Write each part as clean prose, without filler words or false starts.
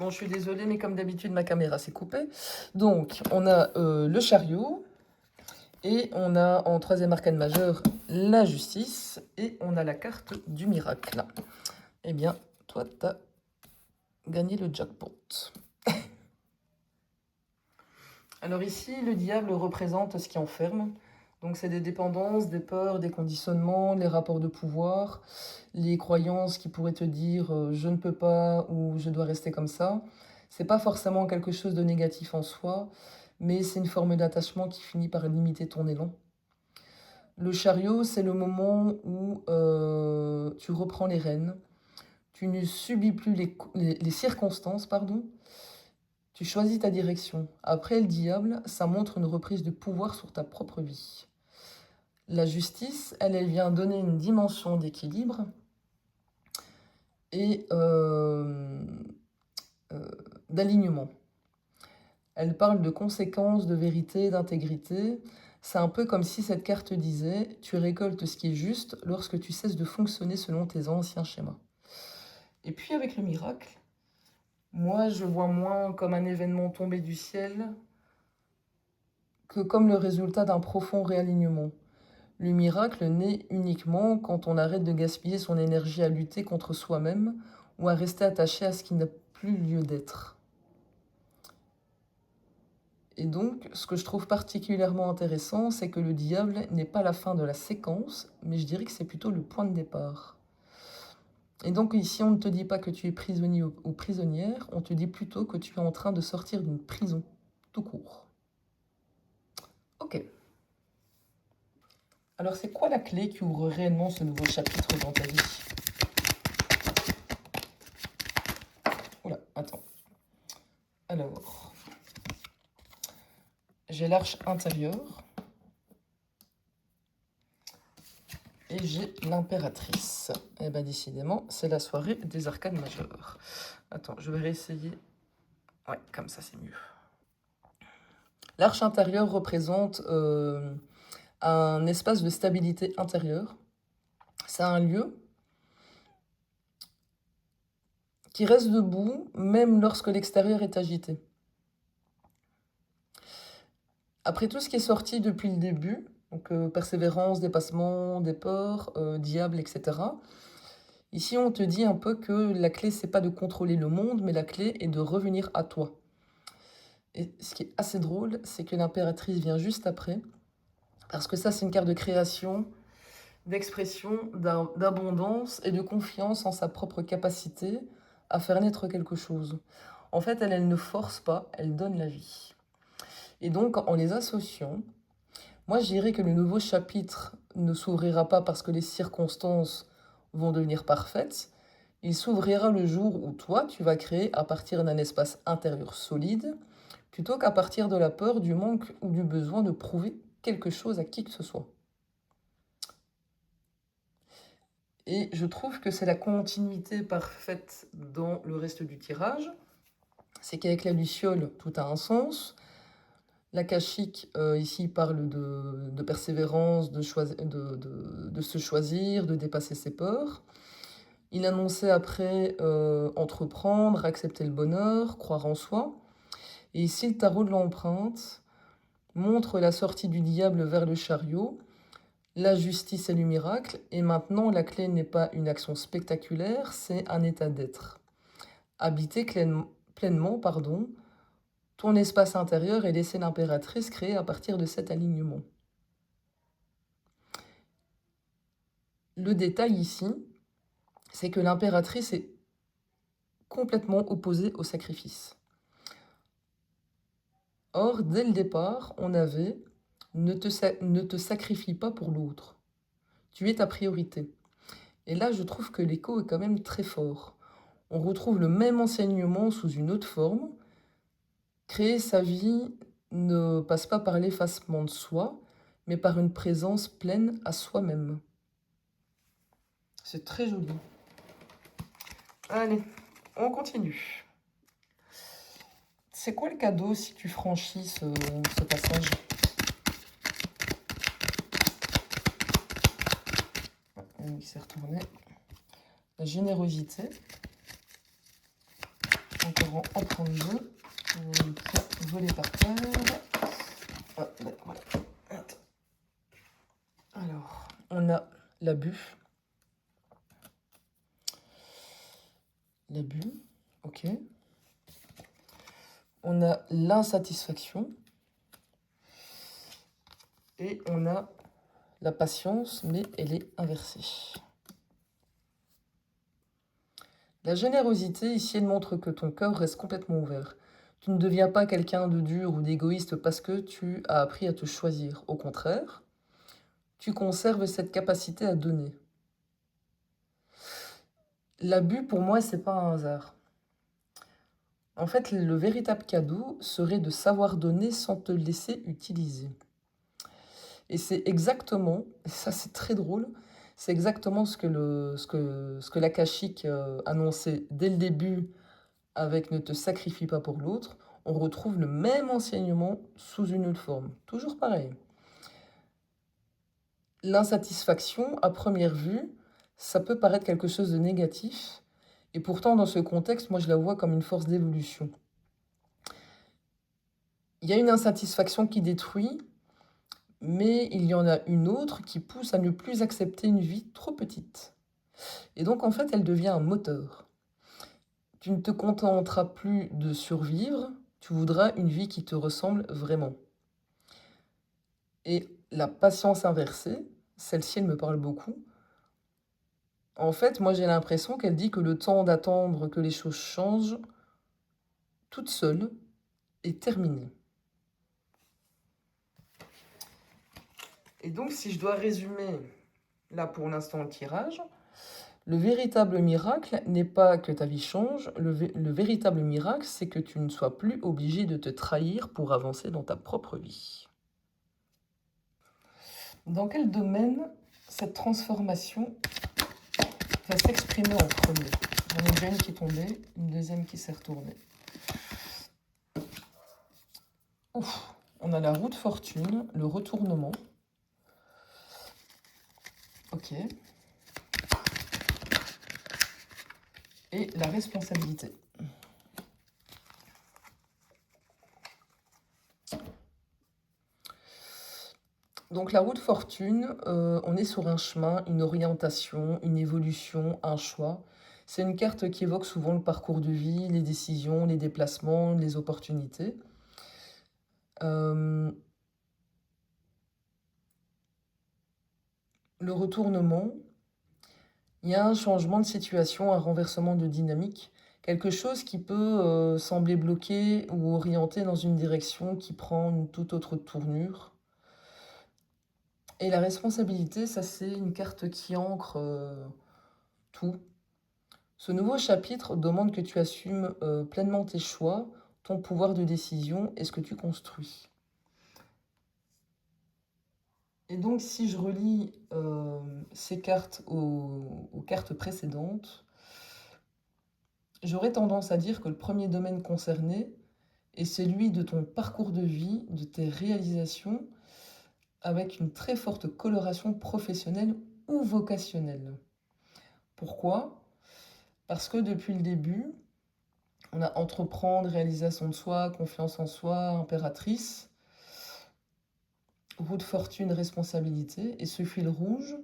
Bon, je suis désolée, mais comme d'habitude, ma caméra s'est coupée. Donc, on a le chariot. Et on a en troisième arcane majeur la justice. Et on a la carte du miracle. Eh bien, toi, tu as gagné le jackpot. Alors ici, le diable représente ce qui enferme. Donc c'est des dépendances, des peurs, des conditionnements, les rapports de pouvoir, les croyances qui pourraient te dire je ne peux pas ou je dois rester comme ça. C'est pas forcément quelque chose de négatif en soi, mais c'est une forme d'attachement qui finit par limiter ton élan. Le chariot, c'est le moment où tu reprends les rênes, tu ne subis plus les circonstances, pardon, tu choisis ta direction. Après le diable, ça montre une reprise de pouvoir sur ta propre vie. La justice, elle vient donner une dimension d'équilibre et d'alignement. Elle parle de conséquences, de vérité, d'intégrité. C'est un peu comme si cette carte disait « Tu récoltes ce qui est juste lorsque tu cesses de fonctionner selon tes anciens schémas ». Et puis avec le miracle, moi je vois moins comme un événement tombé du ciel que comme le résultat d'un profond réalignement. Le miracle naît uniquement quand on arrête de gaspiller son énergie à lutter contre soi-même ou à rester attaché à ce qui n'a plus lieu d'être. Et donc, ce que je trouve particulièrement intéressant, c'est que le diable n'est pas la fin de la séquence, mais je dirais que c'est plutôt le point de départ. Et donc ici, on ne te dit pas que tu es prisonnier ou prisonnière, on te dit plutôt que tu es en train de sortir d'une prison, tout court. Ok. Alors c'est quoi la clé qui ouvre réellement ce nouveau chapitre dans ta vie? Oula, attends. Alors, j'ai l'arche intérieure et j'ai l'impératrice. Et bien décidément, c'est la soirée des arcanes majeures. Attends, je vais réessayer. Ouais, comme ça c'est mieux. L'arche intérieure représente un espace de stabilité intérieure. C'est un lieu qui reste debout même lorsque l'extérieur est agité. Après tout ce qui est sorti depuis le début, donc persévérance, dépassement, des peurs, diable, etc. Ici, on te dit un peu que la clé, c'est pas de contrôler le monde, mais la clé est de revenir à toi. Et ce qui est assez drôle, c'est que l'impératrice vient juste après, parce que ça, c'est une carte de création, d'expression, d'abondance et de confiance en sa propre capacité à faire naître quelque chose. En fait, elle ne force pas, elle donne la vie. Et donc, en les associant, moi, je dirais que le nouveau chapitre ne s'ouvrira pas parce que les circonstances vont devenir parfaites. Il s'ouvrira le jour où toi, tu vas créer à partir d'un espace intérieur solide, plutôt qu'à partir de la peur, du manque ou du besoin de prouver quelque chose à qui que ce soit. Et je trouve que c'est la continuité parfaite dans le reste du tirage. C'est qu'avec la luciole, tout a un sens. L'akashique, ici, parle de persévérance, de se choisir, de dépasser ses peurs. Il annonçait après entreprendre, accepter le bonheur, croire en soi. Et ici, le tarot de l'empreinte montre la sortie du diable vers le chariot, la justice et le miracle. Et maintenant, la clé n'est pas une action spectaculaire, c'est un état d'être. Habiter pleinement, ton espace intérieur et laisser l'impératrice créer à partir de cet alignement. Le détail ici, c'est que l'impératrice est complètement opposée au sacrifice. Or, dès le départ, on avait ne te sacrifie pas pour l'autre. Tu es ta priorité. Et là, je trouve que l'écho est quand même très fort. On retrouve le même enseignement sous une autre forme. Créer sa vie ne passe pas par l'effacement de soi, mais par une présence pleine à soi-même. C'est très joli. Allez, on continue. C'est quoi le cadeau si tu franchis ce passage? Il s'est retourné. La générosité. encore en prendre deux. On va les voler par terre. Ah, ben, voilà. Attends. Alors, on a l'abus. L'abus, ok. On a l'insatisfaction. Et on a la patience, mais elle est inversée. La générosité, ici, elle montre que ton cœur reste complètement ouvert. Tu ne deviens pas quelqu'un de dur ou d'égoïste parce que tu as appris à te choisir. Au contraire, tu conserves cette capacité à donner. L'abus, pour moi, c'est pas un hasard. En fait, le véritable cadeau serait de savoir donner sans te laisser utiliser. Et c'est exactement, et ça c'est très drôle, c'est exactement ce que l'Akashique annonçait dès le début avec ne te sacrifie pas pour l'autre. On retrouve le même enseignement sous une autre forme. Toujours pareil. L'insatisfaction, à première vue, ça peut paraître quelque chose de négatif. Et pourtant, dans ce contexte, moi, je la vois comme une force d'évolution. Il y a une insatisfaction qui détruit, mais il y en a une autre qui pousse à ne plus accepter une vie trop petite. Et donc, en fait, elle devient un moteur. Tu ne te contenteras plus de survivre, tu voudras une vie qui te ressemble vraiment. Et la patience inversée, celle-ci, elle me parle beaucoup. En fait, moi, j'ai l'impression qu'elle dit que le temps d'attendre que les choses changent toute seule est terminé. Et donc, si je dois résumer, là, pour l'instant, le tirage, le véritable miracle n'est pas que ta vie change, le véritable miracle, c'est que tu ne sois plus obligé de te trahir pour avancer dans ta propre vie. Dans quel domaine cette transformation va s'exprimer en premier? J'en ai déjà une qui est tombée, une deuxième qui s'est retournée. Ouf, on a la roue de fortune, le retournement. Ok. Et la responsabilité. Donc la roue de fortune, on est sur un chemin, une orientation, une évolution, un choix. C'est une carte qui évoque souvent le parcours de vie, les décisions, les déplacements, les opportunités. Le retournement, il y a un changement de situation, un renversement de dynamique, quelque chose qui peut sembler bloqué ou orienté dans une direction qui prend une toute autre tournure. Et la responsabilité, ça c'est une carte qui ancre tout. Ce nouveau chapitre demande que tu assumes pleinement tes choix, ton pouvoir de décision et ce que tu construis. Et donc si je relis ces cartes aux cartes précédentes, j'aurais tendance à dire que le premier domaine concerné est celui de ton parcours de vie, de tes réalisations, avec une très forte coloration professionnelle ou vocationnelle. Pourquoi? Parce que depuis le début, on a entreprendre, réalisation de soi, confiance en soi, impératrice, roue de fortune, responsabilité. Et ce fil rouge,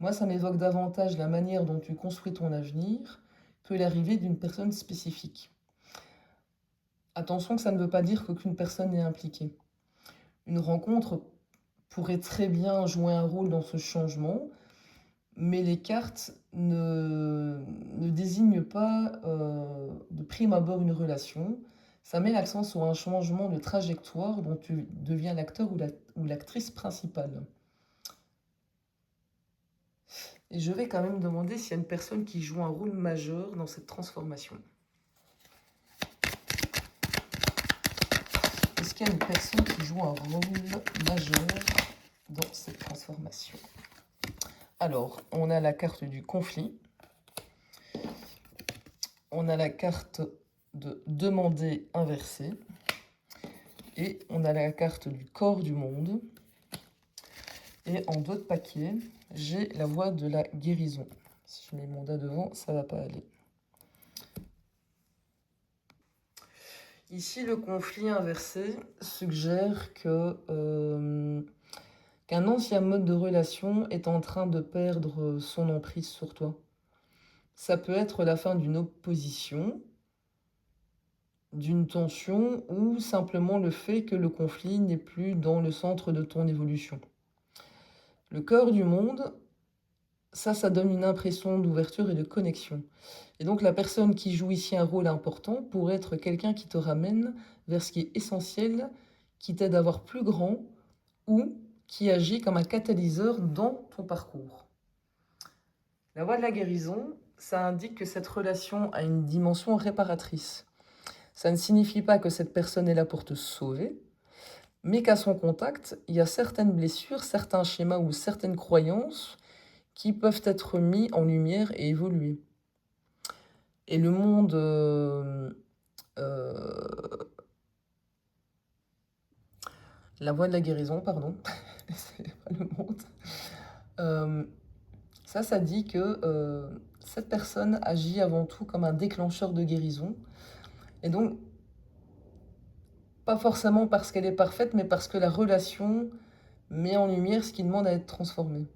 moi, ça m'évoque davantage la manière dont tu construis ton avenir que l'arrivée d'une personne spécifique. Attention que ça ne veut pas dire qu'aucune personne n'est impliquée. Une rencontre pourrait très bien jouer un rôle dans ce changement, mais les cartes ne désignent pas de prime abord une relation. Ça met l'accent sur un changement de trajectoire dont tu deviens l'acteur ou l'actrice principale. Et je vais quand même demander s'il y a une personne qui joue un rôle majeur dans cette transformation. Est-ce qu'il y a une personne qui joue un rôle majeur dans cette transformation? Alors, on a la carte du conflit. On a la carte de demander inversée. Et on a la carte du corps du monde. Et en dos de paquet, j'ai la voie de la guérison. Si je mets mon dé devant, ça va pas aller. Ici, le conflit inversé suggère qu'un ancien mode de relation est en train de perdre son emprise sur toi. Ça peut être la fin d'une opposition, d'une tension ou simplement le fait que le conflit n'est plus dans le centre de ton évolution. Le cœur du monde, ça donne une impression d'ouverture et de connexion. Et donc la personne qui joue ici un rôle important pourrait être quelqu'un qui te ramène vers ce qui est essentiel, qui t'aide à voir plus grand ou qui agit comme un catalyseur dans ton parcours. La voie de la guérison, ça indique que cette relation a une dimension réparatrice. Ça ne signifie pas que cette personne est là pour te sauver, mais qu'à son contact, il y a certaines blessures, certains schémas ou certaines croyances qui peuvent être mis en lumière et évoluer. Et le monde... la voie de la guérison, pardon. C'est pas le monde. Ça dit que cette personne agit avant tout comme un déclencheur de guérison. Et donc, pas forcément parce qu'elle est parfaite, mais parce que la relation met en lumière ce qui demande à être transformé.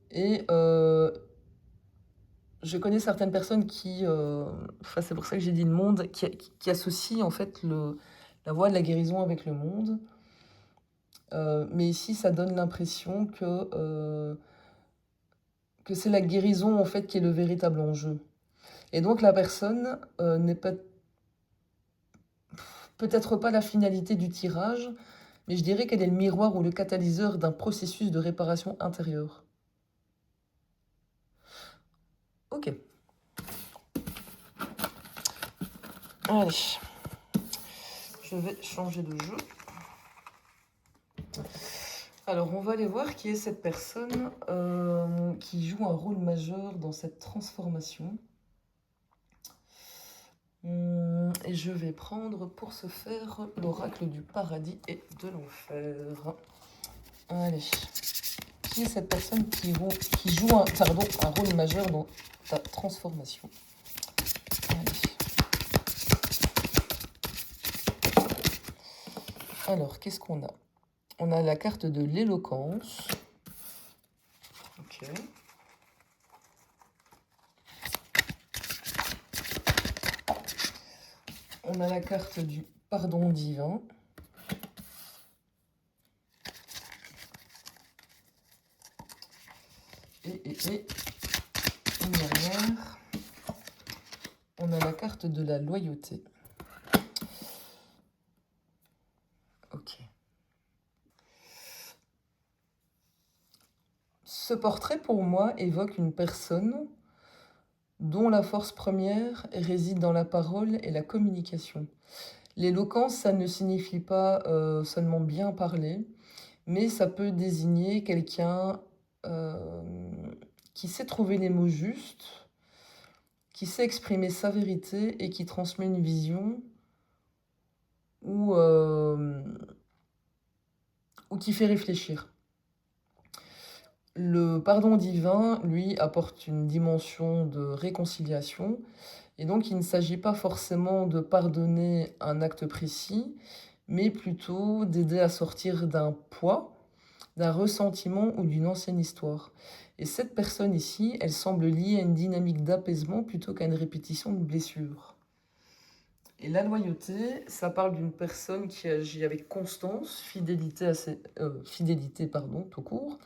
Et je connais certaines personnes qui, c'est pour ça que j'ai dit le monde, qui associent en fait la voie de la guérison avec le monde. Mais ici, ça donne l'impression que c'est la guérison en fait qui est le véritable enjeu. Et donc la personne n'est peut-être pas la finalité du tirage, mais je dirais qu'elle est le miroir ou le catalyseur d'un processus de réparation intérieure. Ok. Allez. Je vais changer de jeu. Alors, on va aller voir qui est cette personne qui joue un rôle majeur dans cette transformation. Et je vais prendre pour ce faire l'oracle du paradis et de l'enfer. Allez. Qui est cette personne qui joue un rôle majeur dans ta transformation? Allez. Alors, qu'est-ce qu'on a? On a la carte de l'éloquence. Ok. On a la carte du pardon divin. Et une dernière. On a la carte de la loyauté. Ok. Ce portrait, pour moi, évoque une personne dont la force première réside dans la parole et la communication. L'éloquence, ça ne signifie pas seulement bien parler, mais ça peut désigner quelqu'un qui sait trouver les mots justes, qui sait exprimer sa vérité et qui transmet une vision ou qui fait réfléchir. Le pardon divin, lui, apporte une dimension de réconciliation. Et donc, il ne s'agit pas forcément de pardonner un acte précis, mais plutôt d'aider à sortir d'un poids, d'un ressentiment ou d'une ancienne histoire. Et cette personne ici, elle semble liée à une dynamique d'apaisement plutôt qu'à une répétition de blessures. Et la loyauté, ça parle d'une personne qui agit avec constance, fidélité tout court,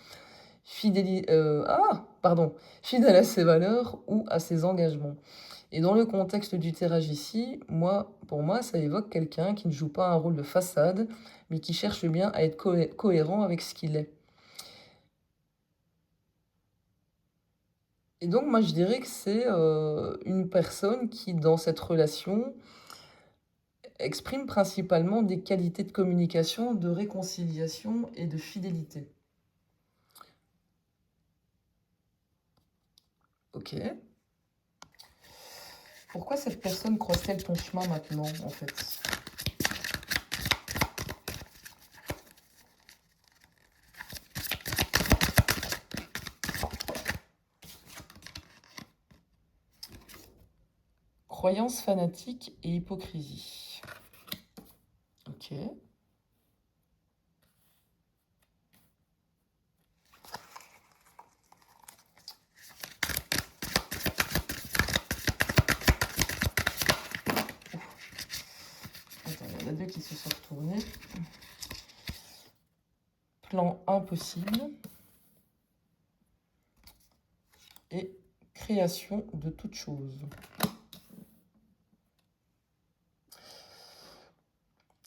fidèle à ses valeurs ou à ses engagements. Et dans le contexte du tirage ici, pour moi, ça évoque quelqu'un qui ne joue pas un rôle de façade, mais qui cherche bien à être cohérent avec ce qu'il est. Et donc, moi, je dirais que c'est une personne qui, dans cette relation, exprime principalement des qualités de communication, de réconciliation et de fidélité. Ok. Pourquoi cette personne croise-t-elle ton chemin maintenant, en fait? croyances fanatiques et hypocrisie. Ok. Attends, il y en a deux qui se sont retournés. Plan impossible. Et création de toute chose.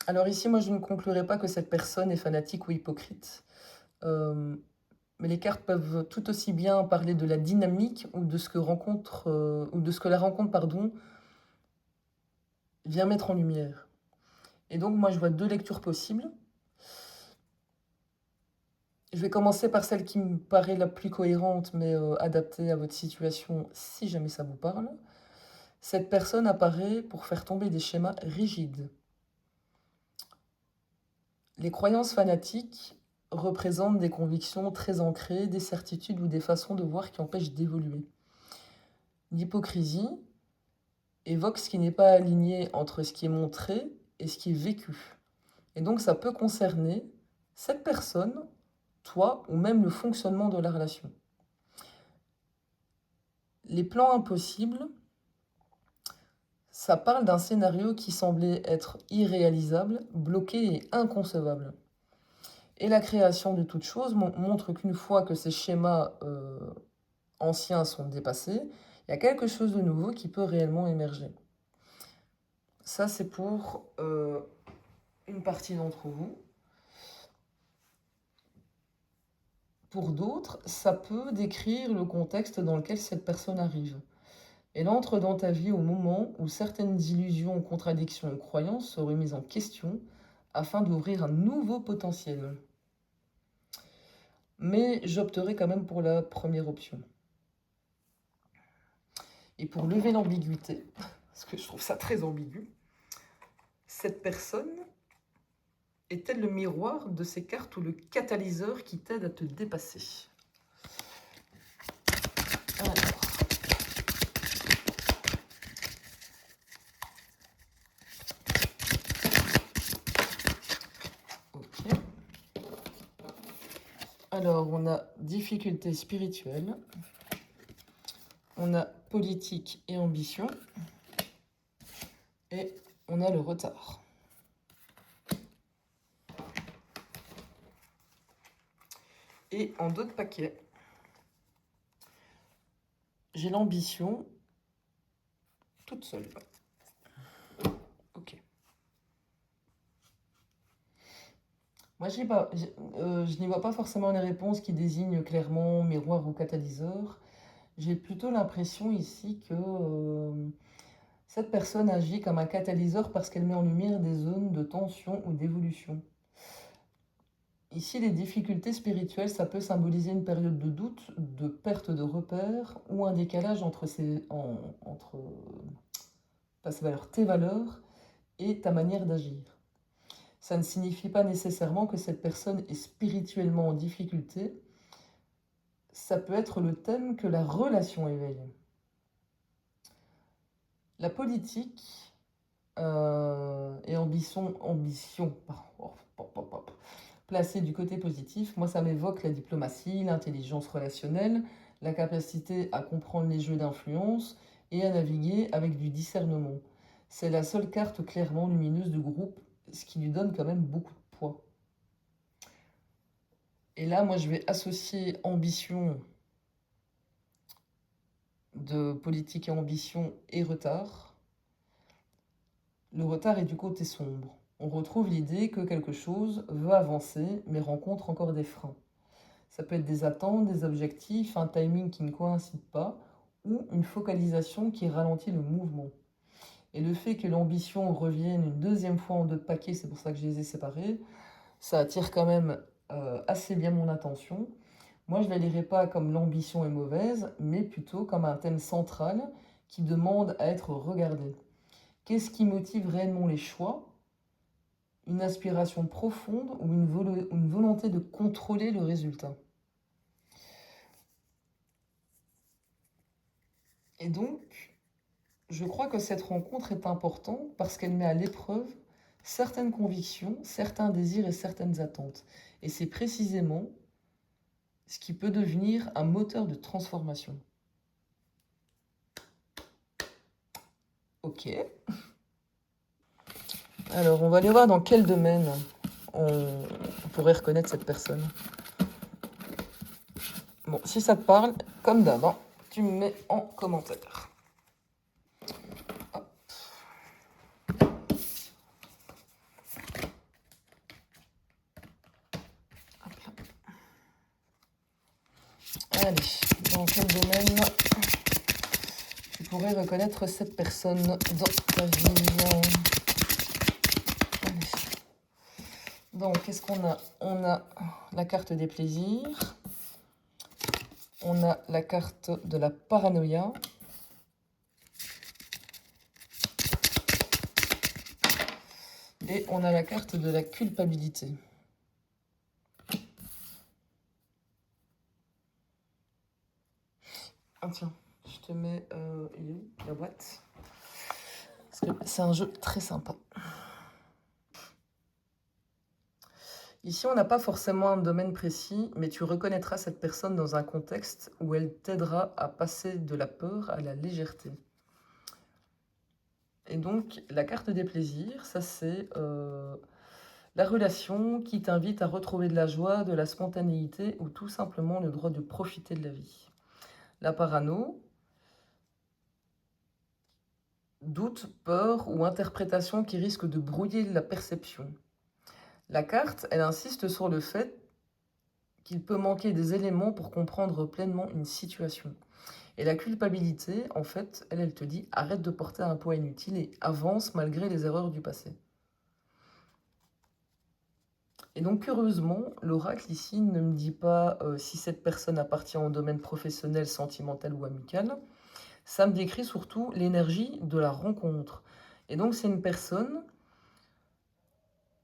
Alors ici, moi, je ne conclurai pas que cette personne est fanatique ou hypocrite. Mais les cartes peuvent tout aussi bien parler de la dynamique ou de ce que la rencontre, pardon, vient mettre en lumière. Et donc, moi, je vois deux lectures possibles. Je vais commencer par celle qui me paraît la plus cohérente, mais adaptée à votre situation, si jamais ça vous parle. Cette personne apparaît pour faire tomber des schémas rigides. Les croyances fanatiques représentent des convictions très ancrées, des certitudes ou des façons de voir qui empêchent d'évoluer. L'hypocrisie évoque ce qui n'est pas aligné entre ce qui est montré et ce qui est vécu. Et donc ça peut concerner cette personne, toi, ou même le fonctionnement de la relation. Les plans impossibles, ça parle d'un scénario qui semblait être irréalisable, bloqué et inconcevable. Et la création de toute chose montre qu'une fois que ces schémas anciens sont dépassés, il y a quelque chose de nouveau qui peut réellement émerger. Ça, c'est pour une partie d'entre vous. Pour d'autres, ça peut décrire le contexte dans lequel cette personne arrive. Elle entre dans ta vie au moment où certaines illusions, contradictions ou croyances seraient mises en question afin d'ouvrir un nouveau potentiel. Mais j'opterai quand même pour la première option. Et pour lever l'ambiguïté, parce que je trouve ça très ambigu, cette personne est-elle le miroir de ces cartes ou le catalyseur qui t'aide à te dépasser? Alors. Ok. Alors, on a difficulté spirituelle. On a politique et ambition. Et on a le retard. Et en d'autres paquets, j'ai l'ambition toute seule. Ok. Moi, je n'y vois pas forcément les réponses qui désignent clairement miroir ou catalyseur. J'ai plutôt l'impression ici que cette personne agit comme un catalyseur parce qu'elle met en lumière des zones de tension ou d'évolution. Ici, les difficultés spirituelles, ça peut symboliser une période de doute, de perte de repères ou un décalage entre tes valeurs et ta manière d'agir. Ça ne signifie pas nécessairement que cette personne est spirituellement en difficulté. Ça peut être le thème que la relation éveille. La politique et ambition placée du côté positif, moi ça m'évoque la diplomatie, l'intelligence relationnelle, la capacité à comprendre les jeux d'influence et à naviguer avec du discernement. C'est la seule carte clairement lumineuse du groupe, ce qui lui donne quand même beaucoup de poids. Et là, moi je vais associer ambition de politique et ambition et retard. Le retard est du côté sombre. On retrouve l'idée que quelque chose veut avancer, mais rencontre encore des freins. Ça peut être des attentes, des objectifs, un timing qui ne coïncide pas, ou une focalisation qui ralentit le mouvement. Et le fait que l'ambition revienne une deuxième fois en deux paquets, c'est pour ça que je les ai séparés, ça attire quand même assez bien mon attention. Moi, je ne la lirai pas comme l'ambition est mauvaise, mais plutôt comme un thème central qui demande à être regardé. Qu'est-ce qui motive réellement les choix? Une aspiration profonde ou une volonté de contrôler le résultat? Et donc, Je crois que cette rencontre est importante parce qu'elle met à l'épreuve certaines convictions, certains désirs et certaines attentes. Et c'est précisément ce qui peut devenir un moteur de transformation. Ok. Alors, on va aller voir dans quel domaine on pourrait reconnaître cette personne. Bon, si ça te parle, comme d'hab, hein, tu me mets en commentaire. Hop. Hop là. Allez, dans quel domaine tu pourrais reconnaître cette personne dans ta vie? Allez. Donc, qu'est-ce qu'on a? On a la carte des plaisirs. On a la carte de la paranoïa. Et on a la carte de la culpabilité. Ah tiens, je te mets la boîte. Parce que c'est un jeu très sympa. Ici, on n'a pas forcément un domaine précis, mais tu reconnaîtras cette personne dans un contexte où elle t'aidera à passer de la peur à la légèreté. Et donc, la carte des plaisirs, ça c'est la relation qui t'invite à retrouver de la joie, de la spontanéité ou tout simplement le droit de profiter de la vie. La parano, doute, peur ou interprétation qui risque de brouiller la perception. La carte, elle insiste sur le fait qu'il peut manquer des éléments pour comprendre pleinement une situation. Et la culpabilité, en fait, elle te dit arrête de porter un poids inutile et avance malgré les erreurs du passé. Et donc, curieusement, l'oracle ici ne me dit pas si cette personne appartient au domaine professionnel, sentimental ou amical. Ça me décrit surtout l'énergie de la rencontre. Et donc, c'est une personne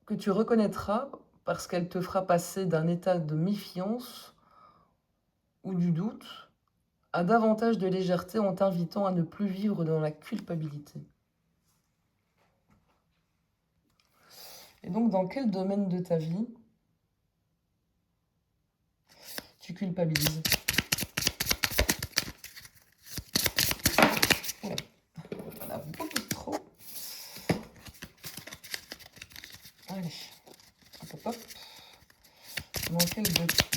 que tu reconnaîtras parce qu'elle te fera passer d'un état de méfiance ou du doute à davantage de légèreté en t'invitant à ne plus vivre dans la culpabilité. Et donc, dans quel domaine de ta vie tu culpabilises? Oula, on a beaucoup de trop. Allez, hop, hop, hop. Dans quel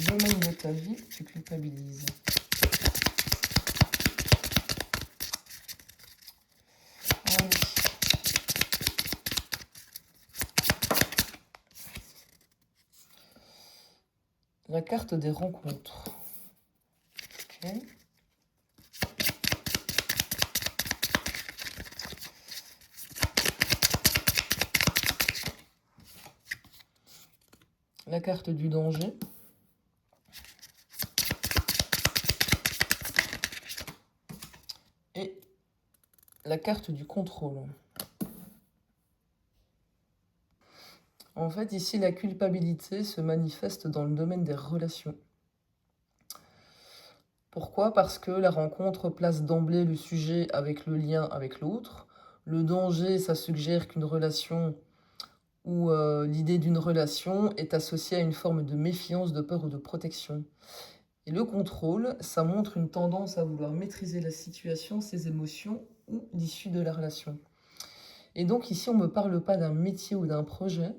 domaine de ta vie tu culpabilises? Allez. La carte des rencontres. Ok. La carte du danger. Et la carte du contrôle. En fait, ici, la culpabilité se manifeste dans le domaine des relations. Pourquoi? Parce que la rencontre place d'emblée le sujet avec le lien avec l'autre. Le danger, ça suggère qu'une relation ou l'idée d'une relation est associée à une forme de méfiance, de peur ou de protection. Et le contrôle, ça montre une tendance à vouloir maîtriser la situation, ses émotions ou l'issue de la relation. Et donc ici, on ne me parle pas d'un métier ou d'un projet,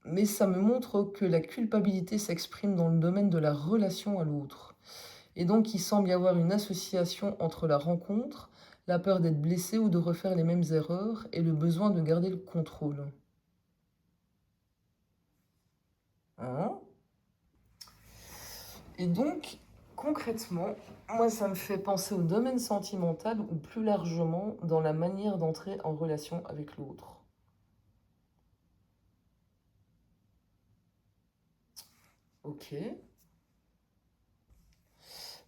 mais ça me montre que la culpabilité s'exprime dans le domaine de la relation à l'autre. Et donc, il semble y avoir une association entre la rencontre, la peur d'être blessé ou de refaire les mêmes erreurs et le besoin de garder le contrôle. Hein? Et donc, concrètement, moi, ça me fait penser au domaine sentimental ou plus largement dans la manière d'entrer en relation avec l'autre. Ok.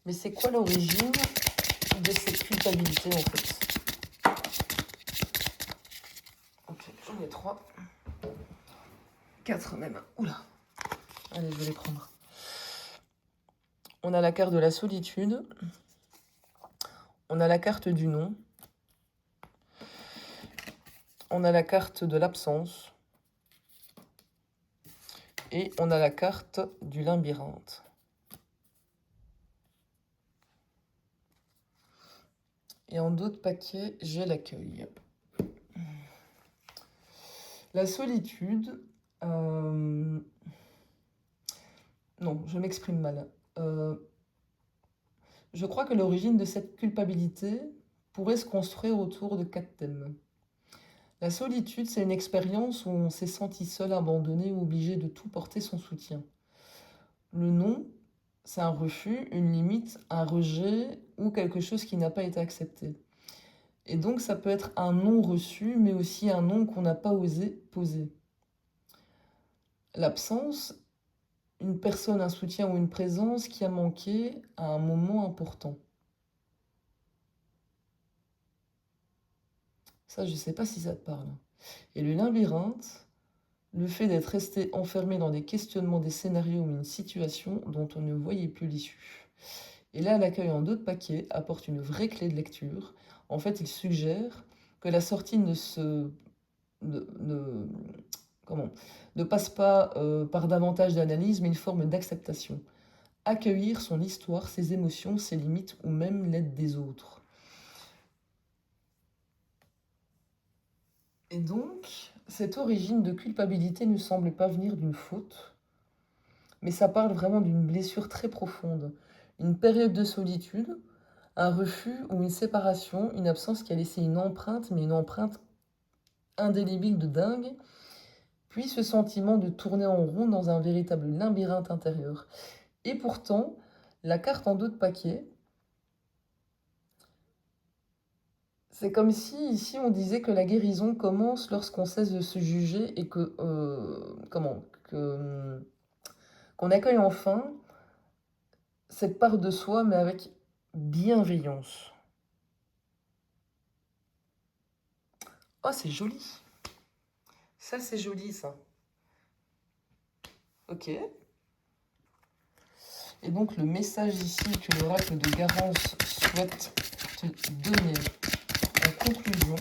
Mais c'est quoi l'origine de cette culpabilité en fait? Ok, j'en ai 3. 4 même. Oula. Allez, je vais les prendre. On a la carte de la solitude. On a la carte du non. On a la carte de l'absence. Et on a la carte du labyrinthe. Et en d'autres paquets, j'ai l'accueil. La solitude... Non, je m'exprime mal. Je crois que l'origine de cette culpabilité pourrait se construire autour de 4 thèmes. La solitude, c'est une expérience où on s'est senti seul, abandonné ou obligé de tout porter son soutien. Le non, c'est un refus, une limite, un rejet ou quelque chose qui n'a pas été accepté. Et donc ça peut être un non reçu, mais aussi un non qu'on n'a pas osé poser. L'absence, une personne, un soutien ou une présence qui a manqué à un moment important. Ça, je ne sais pas si ça te parle. Et le labyrinthe, le fait d'être resté enfermé dans des questionnements, des scénarios ou une situation dont on ne voyait plus l'issue. Et là, l'accueil en d'autres paquets apporte une vraie clé de lecture. En fait, il suggère que la sortie ne passe pas par davantage d'analyse, mais une forme d'acceptation. Accueillir son histoire, ses émotions, ses limites ou même l'aide des autres. Et donc, cette origine de culpabilité ne semble pas venir d'une faute, mais ça parle vraiment d'une blessure très profonde. Une période de solitude, un refus ou une séparation, une absence qui a laissé une empreinte, mais une empreinte indélébile de dingue, puis ce sentiment de tourner en rond dans un véritable labyrinthe intérieur. Et pourtant, la carte en dos de paquet, c'est comme si ici on disait que la guérison commence lorsqu'on cesse de se juger et qu'on accueille enfin cette part de soi, mais avec bienveillance. Oh, c'est joli. Ça, c'est joli, ça. Ok. Et donc, le message ici que l'oracle de Garance souhaite te donner en conclusion.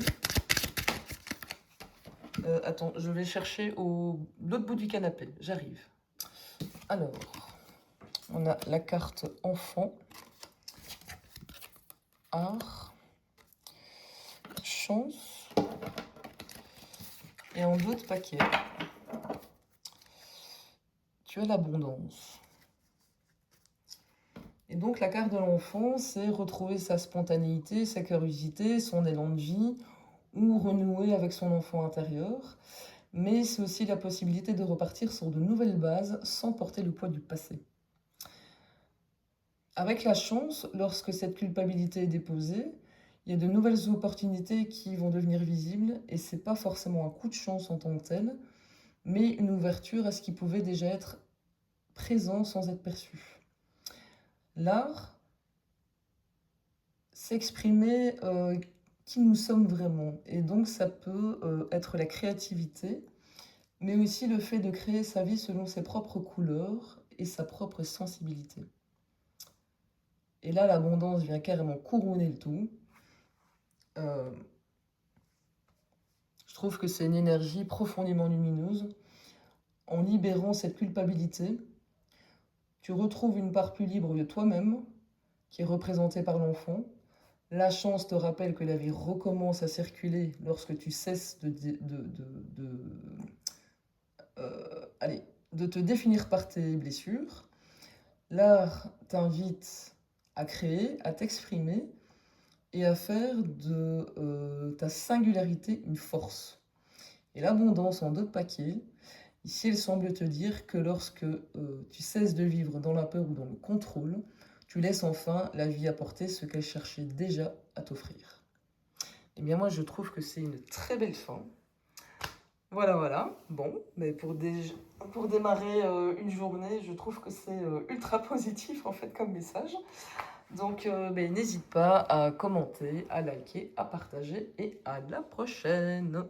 Attends, je vais chercher l'autre bout du canapé. J'arrive. Alors, on a la carte enfant, art, chance, et en d'autres paquets, tu as l'abondance. Et donc la carte de l'enfant, c'est retrouver sa spontanéité, sa curiosité, son élan de vie, ou renouer avec son enfant intérieur. Mais c'est aussi la possibilité de repartir sur de nouvelles bases sans porter le poids du passé. Avec la chance, lorsque cette culpabilité est déposée, il y a de nouvelles opportunités qui vont devenir visibles, et c'est pas forcément un coup de chance en tant que tel, mais une ouverture à ce qui pouvait déjà être présent sans être perçu. L'art, c'est exprimer qui nous sommes vraiment, et donc ça peut être la créativité, mais aussi le fait de créer sa vie selon ses propres couleurs et sa propre sensibilité. Et là, l'abondance vient carrément couronner le tout. Je trouve que c'est une énergie profondément lumineuse. En libérant cette culpabilité, tu retrouves une part plus libre de toi-même, qui est représentée par l'enfant. La chance te rappelle que la vie recommence à circuler lorsque tu cesses de te définir par tes blessures. L'art t'invite à créer, à t'exprimer et à faire de ta singularité une force. Et l'abondance en d'autres paquets, ici elle semble te dire que lorsque tu cesses de vivre dans la peur ou dans le contrôle, tu laisses enfin la vie apporter ce qu'elle cherchait déjà à t'offrir. Eh bien moi je trouve que c'est une très belle fin. Voilà. Bon, mais pour démarrer une journée, je trouve que c'est ultra positif en fait comme message. Donc n'hésite pas à commenter, à liker, à partager et à la prochaine.